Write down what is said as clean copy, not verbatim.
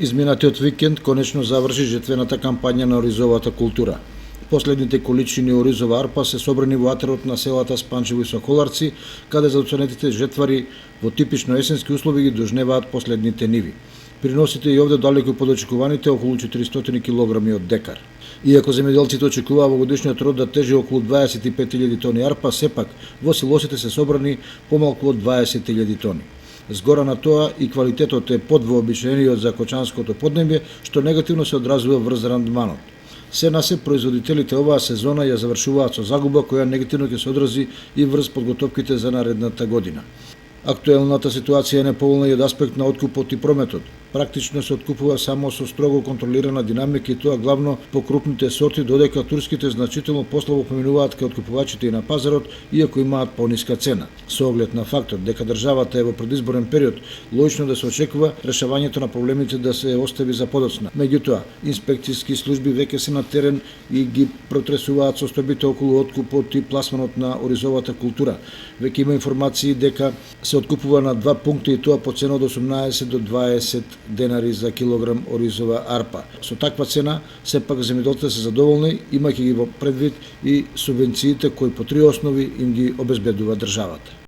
Изминатиот викенд конечно заврши жетвената кампања на оризовата култура. Последните количини оризова арпа се собрани во атерот на селата Спанчево и Соколарци, каде заоценетите жетвари во типично есенски услови ги дожневаат последните ниви. Приносите и овде далеку под очекуваните околу 400 кг од декар. Иако земјоделците очекуваа во годишниот род да тежи околу 25.000 тони арпа, сепак во силосите се собрани помалку од 20.000 тони. Згора на тоа и квалитетот е под вообичаениот за кочанското поднебје, што негативно се одразува врз рандманот. Се на се, производителите оваа сезона ја завршуваат со загуба која негативно ќе се одрази и врз подготовките за наредната година. Актуелната ситуација е неповолна и од аспект на откупот и прометот. Практично се откупува само со строго контролирана динамика и тоа главно по крупните сорти, додека турските значително послабо поминуваат кај откупувачите и на пазарот, иако имаат пониска цена. Со оглед на фактор дека државата е во предизборен период, логично да се очекува решавањето на проблемите да се остави за подоцна. Меѓутоа, инспекцијски служби веќе се на терен и ги протресуваат состојбите околу откупот и пласманот на оризовата култура. Веќе има информации дека се откупува на 2 пункти и тоа по цена од 18 до 20 денари за килограм оризова арпа. Со таква цена, сепак земјоделците се задоволни, имајќи ги во предвид и субвенциите кои по 3 основи им ги обезбедува државата.